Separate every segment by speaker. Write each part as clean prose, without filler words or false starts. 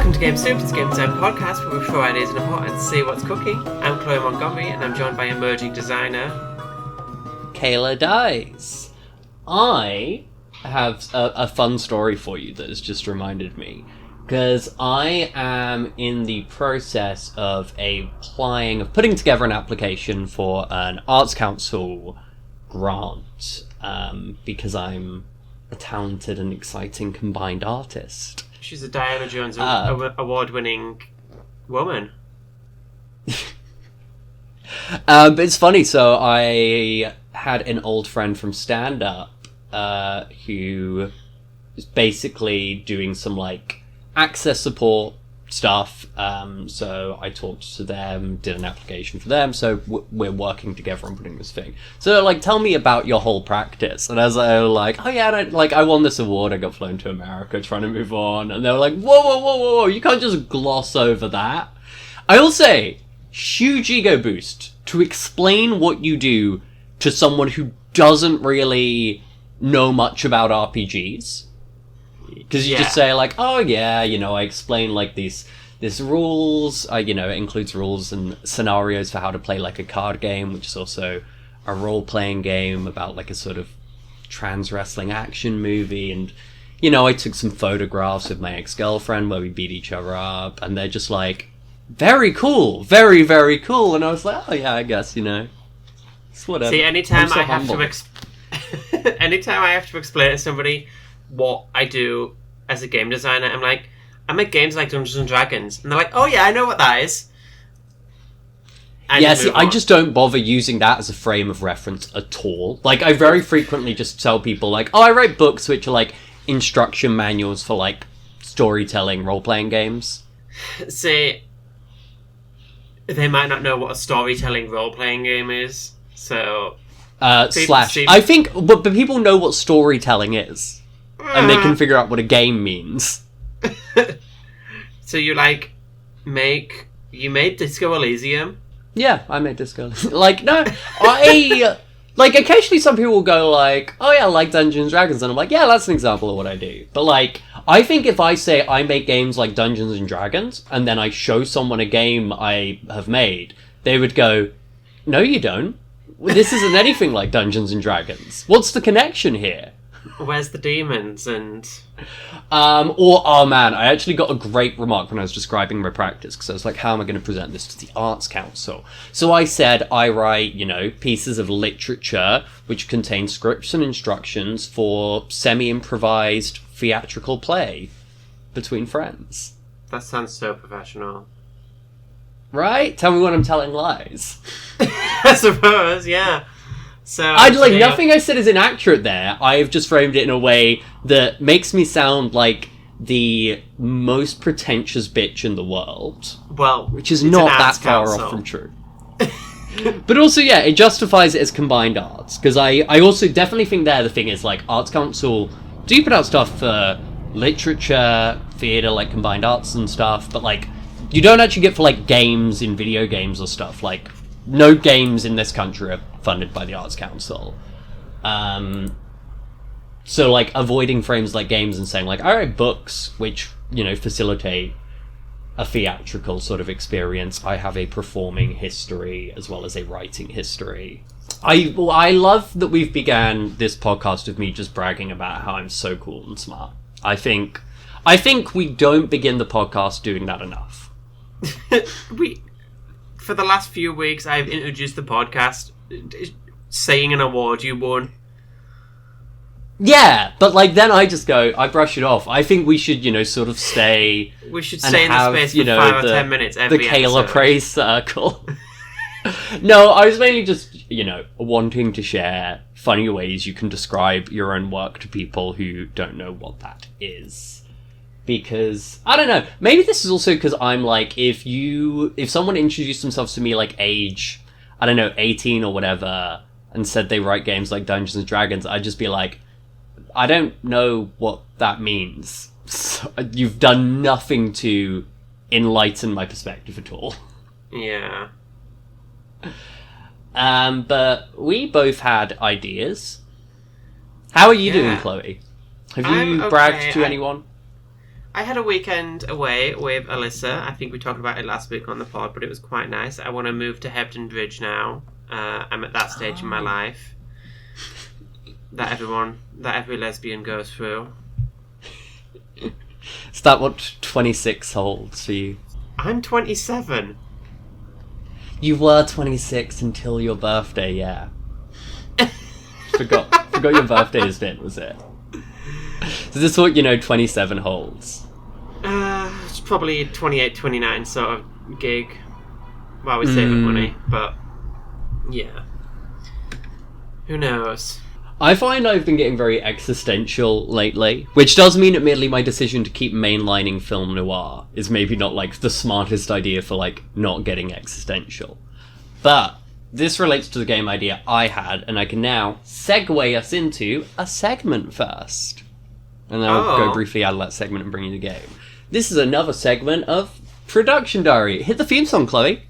Speaker 1: Welcome to Game Soup, it's Game Design podcast where we throw ideas in a pot and see what's cooking. I'm Chloe Montgomery and I'm joined by emerging designer
Speaker 2: Kayla Dies. I have a fun story for you that has just reminded me, because I am in the process of putting together an application for an Arts Council grant, because I'm a talented and exciting combined artist.
Speaker 1: She's a Diana Jones award-winning woman.
Speaker 2: But it's funny, so I had an old friend from stand-up who is basically doing some, access support stuff. So I talked to them, did an application for them, so we're working together on putting this thing. So, tell me about your whole practice. And I was oh yeah, I won this award, I got flown to America, trying to move on. And they were like, whoa, you can't just gloss over that. I will say, huge ego boost to explain what you do to someone who doesn't really know much about RPGs. Because you just say, oh yeah, I explain, these rules, it includes rules and scenarios for how to play, a card game, which is also a role-playing game about, a sort of trans wrestling action movie, and, I took some photographs with my ex-girlfriend where we beat each other up, and they're just very cool, very, very cool, and I was like, oh yeah, I guess, it's whatever.
Speaker 1: See, anytime I have to explain to somebody what I do as a game designer, I'm like, I make games like Dungeons and Dragons, and they're like, "Oh yeah, I know what that is."
Speaker 2: I just don't bother using that as a frame of reference at all. I very frequently just tell people, "Oh, I write books which are instruction manuals for storytelling role-playing games."
Speaker 1: See, they might not know what a storytelling role-playing game is, so
Speaker 2: I think, but people know what storytelling is, and they can figure out what a game means.
Speaker 1: So you made Disco Elysium?
Speaker 2: Yeah, I made Disco Elysium. No, occasionally some people will go oh yeah, I like Dungeons and Dragons, and I'm like, yeah, that's an example of what I do. But I think if I say I make games like Dungeons and Dragons, and then I show someone a game I have made, they would go, no you don't. This isn't anything like Dungeons and Dragons. What's the connection here?
Speaker 1: Where's the demons and...
Speaker 2: oh man, I actually got a great remark when I was describing my practice, because I was like, how am I going to present this to the Arts Council? So I said I write, pieces of literature which contain scripts and instructions for semi-improvised theatrical play between friends.
Speaker 1: That sounds so professional.
Speaker 2: Right? Tell me when I'm telling lies.
Speaker 1: I suppose, yeah. So
Speaker 2: nothing I said is inaccurate there. I've just framed it in a way that makes me sound like the most pretentious bitch in the world.
Speaker 1: Well,
Speaker 2: which is not that far off from true. But also, yeah, it justifies it as combined arts, because I also definitely think the thing is, Arts Council do put out stuff for literature, theatre, combined arts and stuff, but, you don't actually get for, games in video games or stuff. No games in this country are funded by the Arts Council. So, avoiding frames like games and saying, I write books which, facilitate a theatrical sort of experience. I have a performing history as well as a writing history. I love that we've began this podcast with me just bragging about how I'm so cool and smart. I think we don't begin the podcast doing that enough.
Speaker 1: For the last few weeks, I've introduced the podcast saying an award you won.
Speaker 2: Yeah, but then I just go, I brush it off. I think we should, sort of stay.
Speaker 1: We should stay in the space for 5 or 10 minutes every
Speaker 2: the Kayla
Speaker 1: episode.
Speaker 2: Praise Circle. No, I was mainly just, wanting to share funny ways you can describe your own work to people who don't know what that is. Because, I don't know, maybe this is also because I'm if someone introduced themselves to me age, I don't know, 18 or whatever, and said they write games like Dungeons and Dragons, I'd just be like, I don't know what that means. So, you've done nothing to enlighten my perspective at all.
Speaker 1: Yeah.
Speaker 2: But we both had ideas. How are you doing, Chloe? Have you bragged to anyone?
Speaker 1: I had a weekend away with Alyssa. I think we talked about it last week on the pod, but it was quite nice. I want to move to Hebden Bridge now. I'm at that stage in my life that every lesbian goes through.
Speaker 2: Is that what 26 holds for you?
Speaker 1: I'm 27.
Speaker 2: You were 26 until your birthday, yeah. Forgot your birthday has been, was it? So this is what 27 holds.
Speaker 1: It's probably 28, 29 sort of gig. Well, we're saving money, but yeah. Who knows?
Speaker 2: I find I've been getting very existential lately, which does mean admittedly my decision to keep mainlining film noir is maybe not like the smartest idea for like not getting existential. But this relates to the game idea I had, and I can now segue us into a segment first. And then I'll go briefly out of that segment and bring you the game. This is another segment of Production Diary. Hit the theme song, Chloe.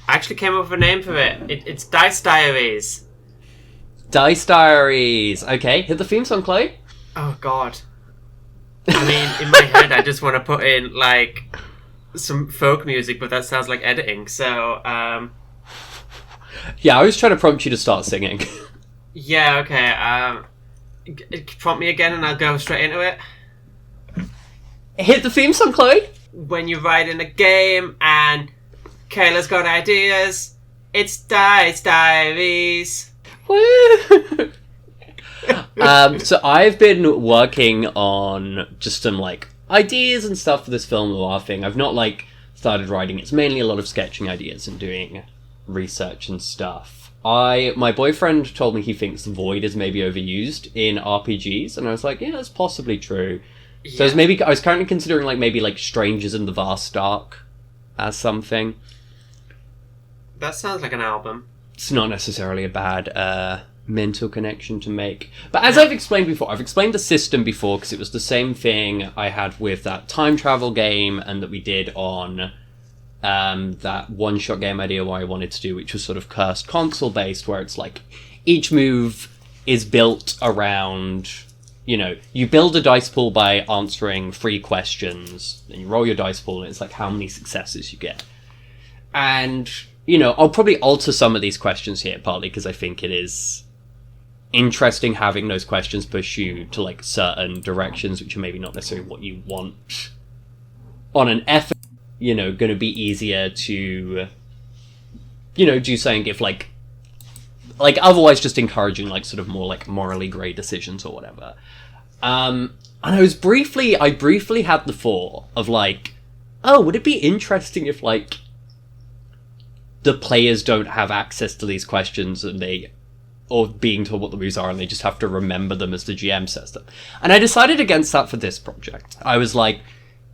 Speaker 1: I actually came up with a name for it. It's Dice Diaries.
Speaker 2: Dice Diaries. Okay, hit the theme song, Chloe.
Speaker 1: Oh, God. I mean, in my head, I just want to put in, like, some folk music, but that sounds like editing, so,
Speaker 2: Yeah, I was trying to prompt you to start singing.
Speaker 1: Yeah, okay, prompt me again and I'll go straight into it.
Speaker 2: Hit the theme song, Chloe.
Speaker 1: When you're writing a game and Kayla's got ideas, it's Dice Diaries.
Speaker 2: Woo! So I've been working on just some like ideas and stuff for this film noir thing. I've not like started writing. It's mainly a lot of sketching ideas and doing research and stuff. My boyfriend told me he thinks Void is maybe overused in RPGs, and I was like, yeah, that's possibly true. Yeah. So I was currently considering like maybe like Strangers in the Vast Dark as something.
Speaker 1: That sounds like an album.
Speaker 2: It's not necessarily a bad mental connection to make. But as I've explained before, I've explained the system before because it was the same thing I had with that time travel game and that we did on that one-shot game idea I wanted to do, which was sort of cursed console-based, where it's like each move is built around, you build a dice pool by answering 3 questions, and you roll your dice pool, and it's like how many successes you get. And I'll probably alter some of these questions here, partly because I think it is interesting having those questions push you to like certain directions, which are maybe not necessarily what you want on an effort. Going to be easier to, do something if like otherwise just encouraging like sort of more like morally grey decisions or whatever. And I briefly had the thought of like, oh, would it be interesting if like the players don't have access to these questions or being told what the moves are and they just have to remember them as the GM says them. And I decided against that for this project. I was like,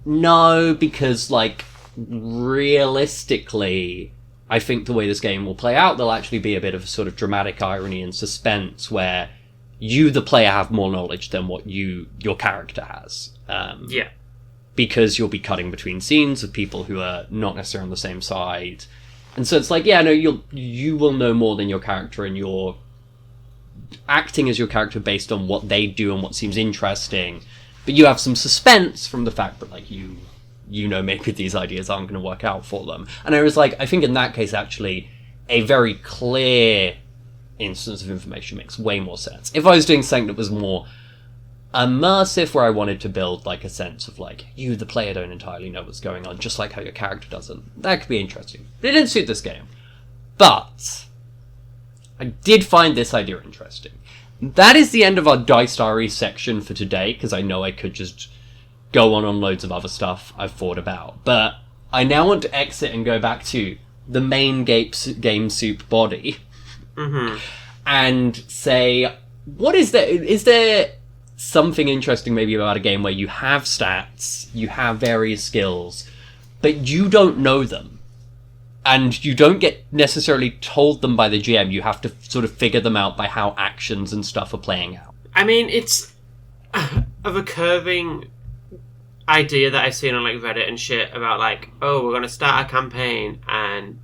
Speaker 2: no, because like realistically, I think the way this game will play out, there'll actually be a bit of a sort of dramatic irony and suspense where you, the player, have more knowledge than what your character has.
Speaker 1: Yeah.
Speaker 2: Because you'll be cutting between scenes of people who are not necessarily on the same side. And so it's like, yeah, no, you will know more than your character, and you're acting as your character based on what they do and what seems interesting. But you have some suspense from the fact that, like, maybe these ideas aren't going to work out for them. And I was like, I think in that case, actually, a very clear instance of information makes way more sense. If I was doing something that was more immersive, where I wanted to build, like, a sense of, like, you, the player, don't entirely know what's going on, just like how your character doesn't, that could be interesting. But it didn't suit this game. But I did find this idea interesting. That is the end of our Dice Diary section for today, because I know I could just go on loads of other stuff I've thought about. But I now want to exit and go back to the main game soup body.
Speaker 1: Mm-hmm.
Speaker 2: And say, what is there? Is there something interesting maybe about a game where you have stats, you have various skills, but you don't know them? And you don't get necessarily told them by the GM. You have to sort of figure them out by how actions and stuff are playing out.
Speaker 1: I mean, it's a recurring idea that I've seen on like Reddit and shit about like, oh, we're going to start a campaign and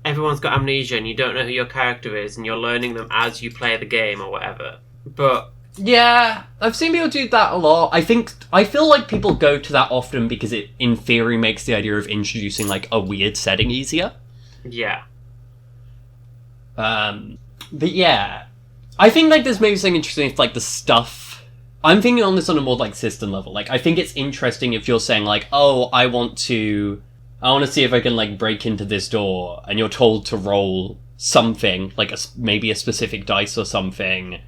Speaker 1: everyone's got amnesia and you don't know who your character is and you're learning them as you play the game or whatever. But
Speaker 2: Yeah, I've seen people do that a lot. I feel like people go to that often because it, in theory, makes the idea of introducing, like, a weird setting easier.
Speaker 1: Yeah.
Speaker 2: But yeah, I think, like, there's maybe something interesting if, like, the stuff... I'm thinking on this on a more, like, system level. Like, I think it's interesting if you're saying, like, oh, I want to see if I can, like, break into this door, and you're told to roll something, like, maybe a specific dice or something.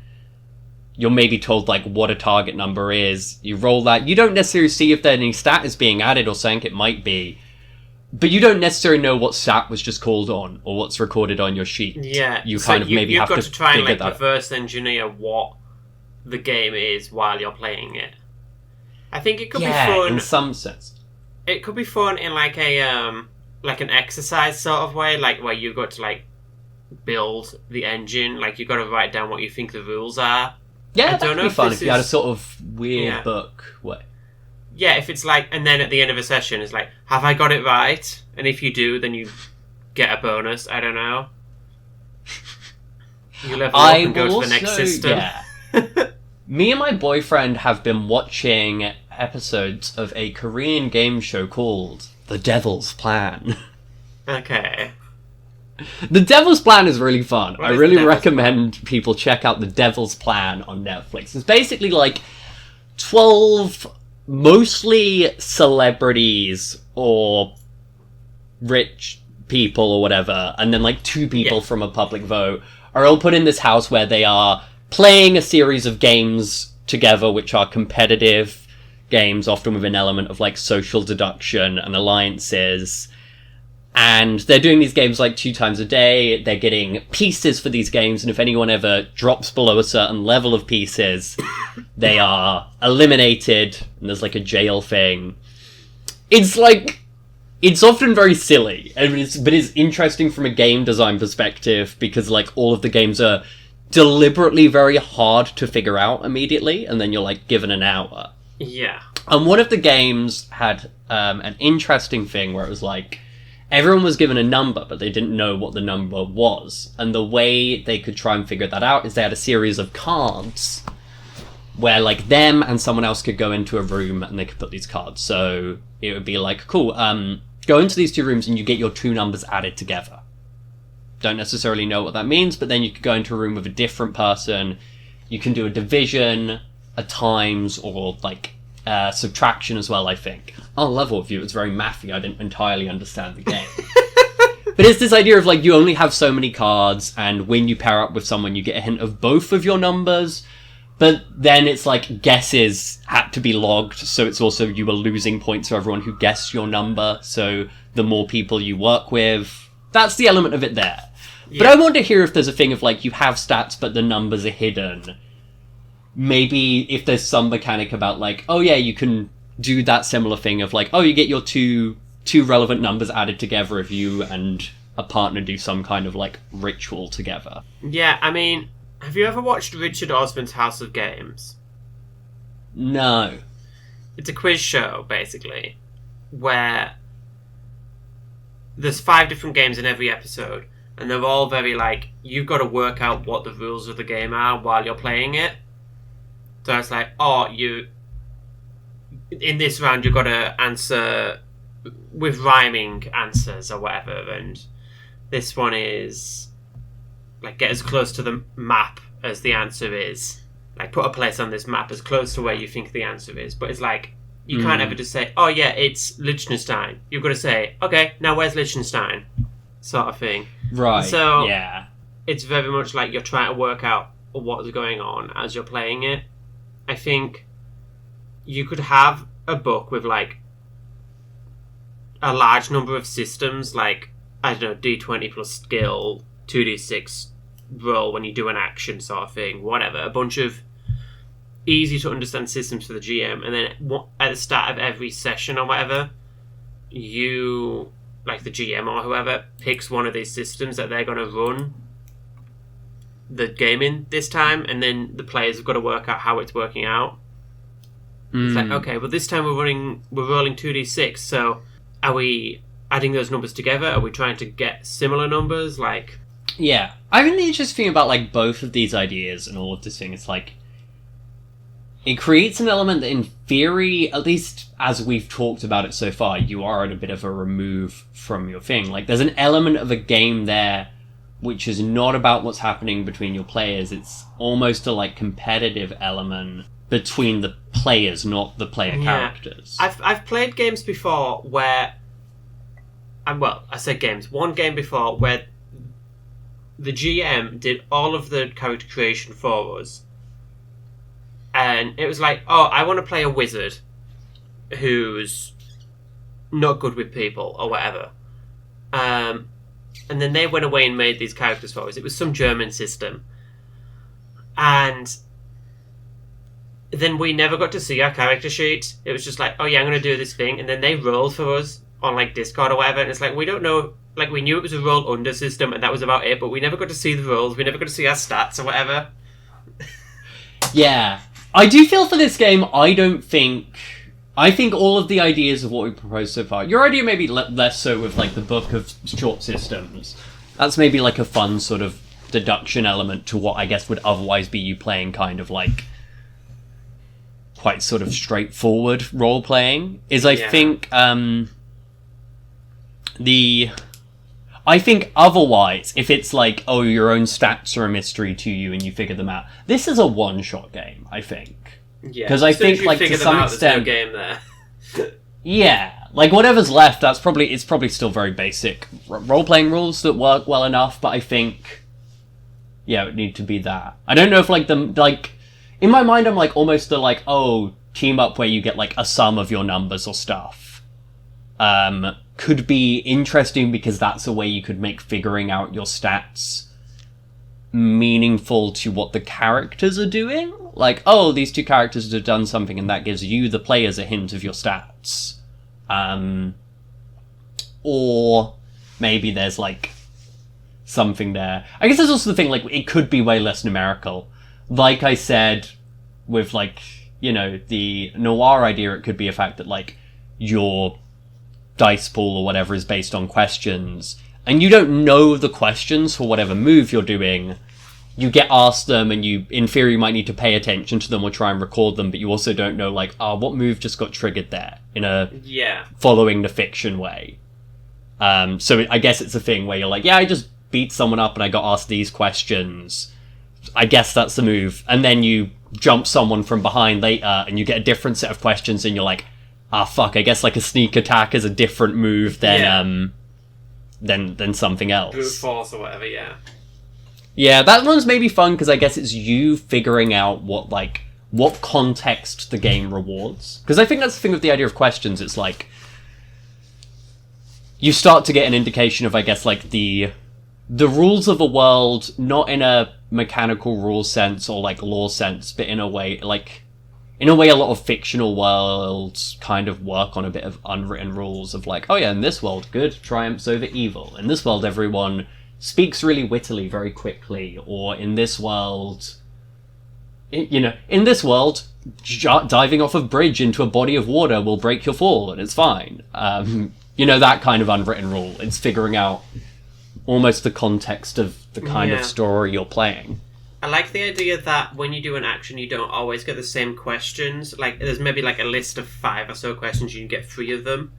Speaker 2: You're maybe told, like, what a target number is. You roll that. You don't necessarily see if there any stat is being added or something. It might be. But you don't necessarily know what stat was just called on or what's recorded on your sheet.
Speaker 1: Yeah.
Speaker 2: You kind of maybe have to
Speaker 1: You've got to try and, like,
Speaker 2: that
Speaker 1: reverse engineer what the game is while you're playing it. I think it could be fun.
Speaker 2: In some sense.
Speaker 1: It could be fun in, like, an exercise sort of way, like, where you got to, like, build the engine. Like, you've got to write down what you think the rules are.
Speaker 2: Yeah, that'd be fun if you had a sort of weird book way.
Speaker 1: Yeah, if it's like, and then at the end of a session, it's like, have I got it right? And if you do, then you get a bonus. I don't know. You level up and go to the next system.
Speaker 2: Yeah. Me and my boyfriend have been watching episodes of a Korean game show called The Devil's Plan.
Speaker 1: Okay.
Speaker 2: The Devil's Plan is really fun. I really recommend
Speaker 1: Plan?
Speaker 2: People check out The Devil's Plan on Netflix. It's basically like 12 mostly celebrities or rich people or whatever, and then like 2 people from a public vote are all put in this house where they are playing a series of games together, which are competitive games, often with an element of like social deduction and alliances. And they're doing these games like 2 times a day. They're getting pieces for these games, and if anyone ever drops below a certain level of pieces, they are eliminated, and there's like a jail thing. It's like... It's often very silly, but it's interesting from a game design perspective, because like all of the games are deliberately very hard to figure out immediately, and then you're like given an hour.
Speaker 1: Yeah.
Speaker 2: And one of the games had an interesting thing where it was like, everyone was given a number, but they didn't know what the number was. And the way they could try and figure that out is they had a series of cards where, like, them and someone else could go into a room and they could put these cards. So it would be like, cool, go into these 2 rooms and you get your 2 numbers added together. Don't necessarily know what that means, but then you could go into a room with a different person. You can do a division, a times, or, like, subtraction as well, I think. On a level of view, it's very mathy. I didn't entirely understand the game. But it's this idea of, like, you only have so many cards, and when you pair up with someone, you get a hint of both of your numbers. But then it's like guesses had to be logged, so it's also you were losing points for everyone who guessed your number, so the more people you work with, that's the element of it there. Yeah. But I want to hear if there's a thing of, like, you have stats, but the numbers are hidden. Maybe if there's some mechanic about, like, oh yeah, you can do that similar thing of, like, oh, you get your two relevant numbers added together if you and a partner do some kind of, like, ritual together.
Speaker 1: Yeah, I mean, have you ever watched Richard Osman's House of Games?
Speaker 2: No.
Speaker 1: It's a quiz show, basically, where there's 5 different games in every episode, and they're all very, like, you've got to work out what the rules of the game are while you're playing it. So it's like, oh, in this round you've got to answer with rhyming answers or whatever, and this one is, like, get as close to the map as the answer is. Like, put a place on this map as close to where you think the answer is. But it's like, you can't ever just say, oh yeah, it's Liechtenstein. You've got to say, okay, now where's Liechtenstein? Sort of thing.
Speaker 2: Right,
Speaker 1: so,
Speaker 2: yeah.
Speaker 1: It's very much like you're trying to work out what's going on as you're playing it. I think you could have a book with, like, a large number of systems, like, I don't know, D20 plus skill, 2d6 roll when you do an action sort of thing, whatever. A bunch of easy to understand systems for the GM, and then at the start of every session or whatever, you, like the GM or whoever, picks one of these systems that they're going to run the game in this time, and then the players have got to work out how it's working out. It's like, okay, well this time we're rolling 2d6, so are we adding those numbers together? Are we trying to get similar numbers? Like,
Speaker 2: yeah, I think the interesting thing about, like, both of these ideas and all of this thing is, like, it creates an element that in theory, at least as we've talked about it so far, you are at a bit of a remove from your thing. Like, there's an element of a game there which is not about what's happening between your players. It's almost a, like, competitive element between the players, not the player characters.
Speaker 1: I've played games before where... I said games. One game before where the GM did all of the character creation for us. And it was like, oh, I want to play a wizard who's not good with people or whatever. And then they went away and made these characters for us. It was some German system. And then we never got to see our character sheet. It was just like, oh yeah, I'm going to do this thing. And then they rolled for us on like Discord or whatever. And it's like, we don't know. Like, we knew it was a roll under system and that was about it. But we never got to see the rolls. We never got to see our stats or whatever.
Speaker 2: Yeah. I do feel for this game, I think all of the ideas of what we proposed so far, your idea maybe less so with, like, the book of short systems. That's maybe, like, a fun sort of deduction element to what I guess would otherwise be you playing kind of, like, quite sort of straightforward role-playing, is I think, I think otherwise, if it's like, oh, your own stats are a mystery to you and you figure them out, this is a one-shot game, I think.
Speaker 1: Yeah.
Speaker 2: Because I think, like, to some extent...
Speaker 1: there's no game there.
Speaker 2: Yeah. Like, whatever's left, it's probably still very basic role-playing rules that work well enough, but I think, yeah, it would need to be that. I don't know if, like, in my mind, I'm, like, almost the, like, oh, team up where you get, like, a sum of your numbers or stuff. Could be interesting because that's a way you could make figuring out your stats meaningful to what the characters are doing. Like, oh, these two characters have done something and that gives you, the players, a hint of your stats. Or maybe there's, like, something there. I guess there's also the thing, like, it could be way less numerical. Like I said, with, like, you know, the noir idea, it could be a fact that, like, your dice pool or whatever is based on questions, and you don't know the questions for whatever move you're doing. You get asked them, and you, in theory, might need to pay attention to them or try and record them, but you also don't know, like, what move just got triggered there, in a following the fiction way. So I guess it's a thing where you're like, yeah, I just beat someone up and I got asked these questions. I guess that's the move. And then you jump someone from behind later, and you get a different set of questions, and you're like, fuck, I guess, like, a sneak attack is a different move than something else.
Speaker 1: Brute force or whatever, yeah.
Speaker 2: Yeah, that one's maybe fun, because I guess it's you figuring out what context the game rewards. Because I think that's the thing with the idea of questions, it's like, you start to get an indication of, I guess, like, the rules of a world, not in a mechanical rule sense or, like, law sense, but in a way, a lot of fictional worlds kind of work on a bit of unwritten rules of, like, oh yeah, in this world, good triumphs over evil. In this world, everyone speaks really wittily very quickly. Or in this world, in this world, diving off a bridge into a body of water will break your fall, and it's fine. That kind of unwritten rule. It's figuring out almost the context of the kind of story you're playing.
Speaker 1: I like the idea that when you do an action, you don't always get the same questions. Like, there's maybe, like, a list of 5 or so questions, you can get 3 of them.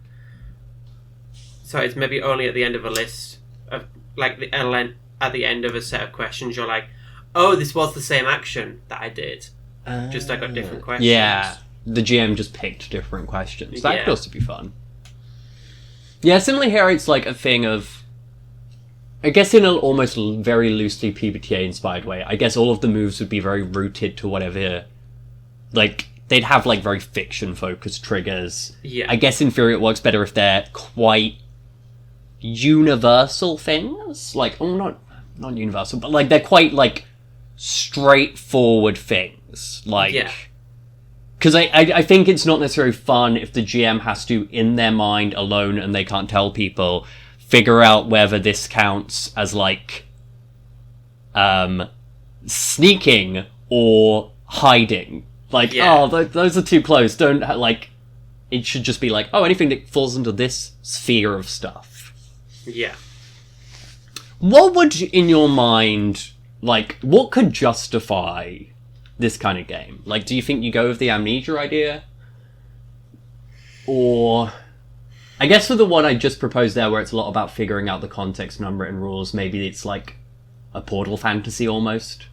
Speaker 1: So it's maybe only at the end of a list of, like, at the end of a set of questions, you're like, oh, this was the same action that I did. Just I got different questions.
Speaker 2: Yeah, the GM just picked different questions. That could also be fun. Yeah, similarly here, it's, like, a thing of, I guess in an almost very loosely PBTA-inspired way, I guess all of the moves would be very rooted to whatever... Like, they'd have, like, very fiction-focused triggers.
Speaker 1: Yeah.
Speaker 2: I guess in theory it works better if they're quite universal things. Like, not universal, but, like, they're quite, like, straightforward things. Like...
Speaker 1: Yeah.
Speaker 2: Because I think it's not necessarily fun if the GM has to, in their mind alone, and they can't tell people... figure out whether this counts as, like, sneaking or hiding. Like, those are too close. Don't, like, it should just be like, oh, anything that falls into this sphere of stuff.
Speaker 1: Yeah.
Speaker 2: What would, in your mind, like, what could justify this kind of game? Like, do you think you go with the Amnesia idea? Or... I guess for the one I just proposed there, where it's a lot about figuring out the context and unwritten rules, maybe it's like a Portal fantasy almost.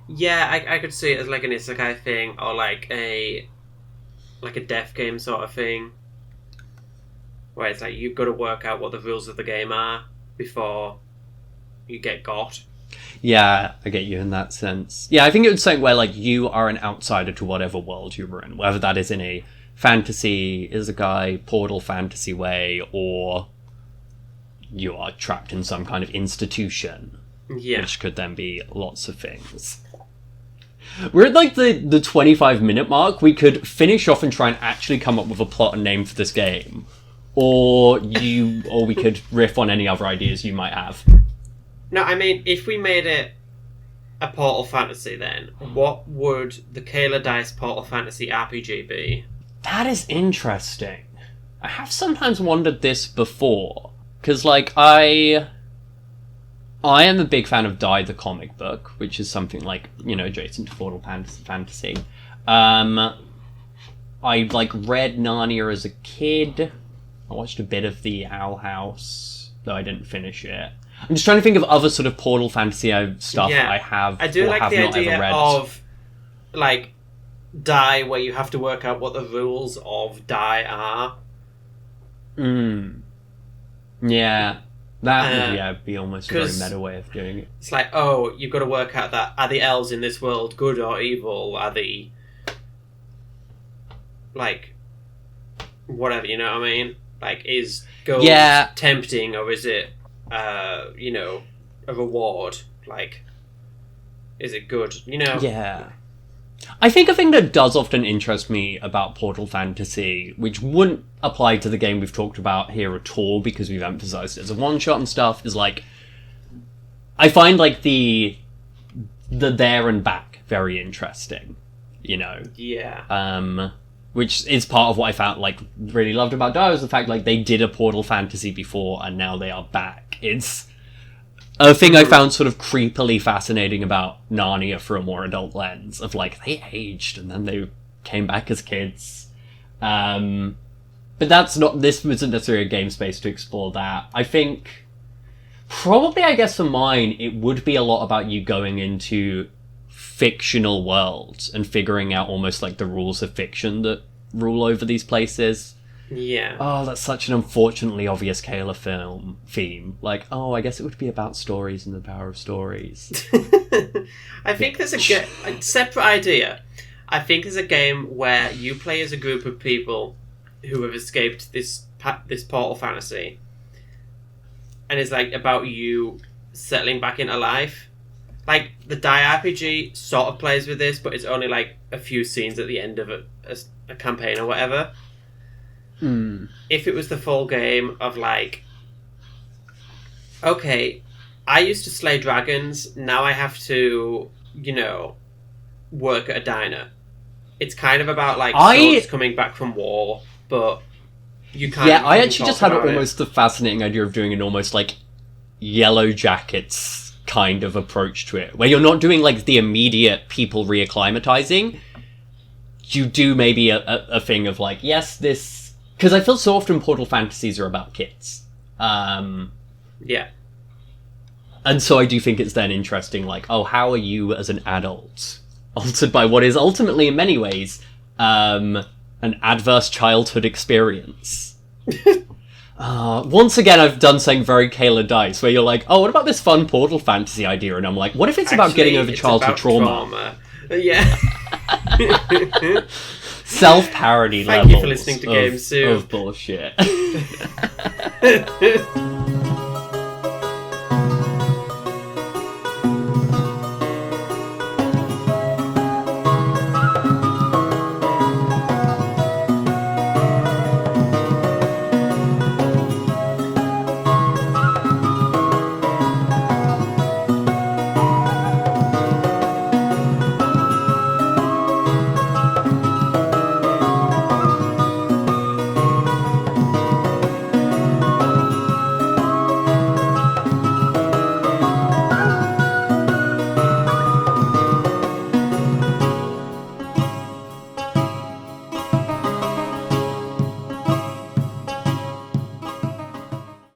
Speaker 1: Yeah, I could see it as like an isekai thing, or like a death game sort of thing, where it's like you've got to work out what the rules of the game are before you get got.
Speaker 2: Yeah, I get you in that sense. Yeah, I think it would say where like you are an outsider to whatever world you're in, whether that is in a fantasy isekai, Portal fantasy way, or you are trapped in some kind of institution, which could then be lots of things. We're at like the 25-minute mark. We could finish off and try and actually come up with a plot and name for this game, or we could riff on any other ideas you might have.
Speaker 1: No, I mean, if we made it a Portal fantasy, then what would the Kayla Dice Portal fantasy RPG be?
Speaker 2: That is interesting. I have sometimes wondered this before, because like I am a big fan of Die the comic book, which is something like, you know, adjacent to Portal fantasy. I like read Narnia as a kid. I watched a bit of the Owl House, though I didn't finish it. I'm just trying to think of other sort of Portal fantasy stuff I have.
Speaker 1: I do
Speaker 2: or
Speaker 1: like
Speaker 2: have
Speaker 1: the
Speaker 2: not
Speaker 1: idea
Speaker 2: ever read.
Speaker 1: of like Die, where you have to work out what the rules of Die are.
Speaker 2: Yeah. That would be almost a very meta way of doing it.
Speaker 1: It's like, oh, you've got to work out that, are the elves in this world good or evil? Are the... like... whatever, you know what I mean? Like, is gold tempting, or is it, you know, a reward? Like, is it good? You know?
Speaker 2: Yeah. I think a thing that does often interest me about Portal Fantasy, which wouldn't apply to the game we've talked about here at all because we've emphasized it as a one-shot and stuff, is like... I find, like, the there and back very interesting, you know?
Speaker 1: Yeah.
Speaker 2: Which is part of what I found, like, really loved about Die, was the fact, like, they did a Portal Fantasy before and now they are back. It's a thing I found sort of creepily fascinating about Narnia for a more adult lens, of like, they aged and then they came back as kids. But this wasn't necessarily a game space to explore that. I think, probably, I guess for mine, it would be a lot about you going into fictional worlds and figuring out almost like the rules of fiction that rule over these places.
Speaker 1: Yeah.
Speaker 2: Oh, that's such an unfortunately obvious Kayla film theme. Like, oh, I guess it would be about stories and the power of stories.
Speaker 1: I think there's a separate idea. I think there's a game where you play as a group of people who have escaped this Portal fantasy, and it's like about you settling back into life. Like, the Die RPG sort of plays with this, but it's only like a few scenes at the end of a campaign or whatever. If it was the full game of like, okay, I used to slay dragons, now I have to, you know, work at a diner. It's kind of about like soldiers coming back from war, but you can't.
Speaker 2: Yeah, I actually just had almost the fascinating idea of doing an almost like Yellow Jackets kind of approach to it, where you're not doing like the immediate people reacclimatizing. You do maybe a thing of like, yes, this... Because I feel so often Portal fantasies are about kids.
Speaker 1: Yeah.
Speaker 2: And so I do think it's then interesting, like, oh, how are you as an adult altered by what is ultimately, in many ways, an adverse childhood experience? Once again, I've done something very Kayla Dice, where you're like, oh, what about this fun Portal fantasy idea? And I'm like, what if it's about getting over childhood trauma?
Speaker 1: Yeah.
Speaker 2: Self-parody levels.
Speaker 1: Thank you for listening to Game Soup.
Speaker 2: Of bullshit.